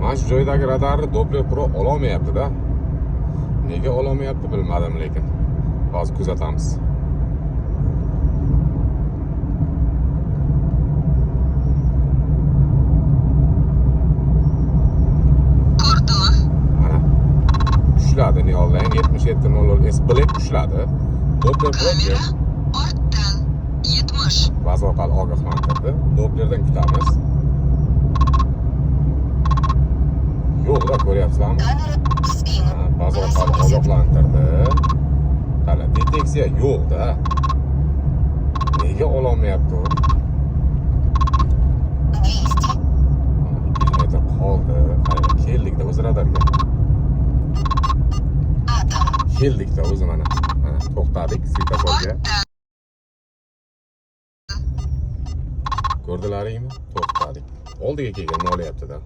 Mana shu joydagi radarni Doppler Pro ololmayapti-da. Nega ololmayapti bilmadim, lekin hozir kuzatamiz. Mana ushladi Neolane 7700 S Black ushladi. Doppler Pro ortdan 70. baza orqali ogohlantirdi. Dopplerdan kutamiz. Yo'lda ko'ryapsizlarmi? Baza orqali ogohlantirdi. Qara, deteksiya yo'qda. Nega ololmayapti u? 200 metr qoldi. Qara, keldik-da o'z radarga. Keldik-da o'zi mana. Mana to'xtadik svetoforga. Ko'rdilaringmi? To'xtadik. Oldiga kelgan olyapti-da.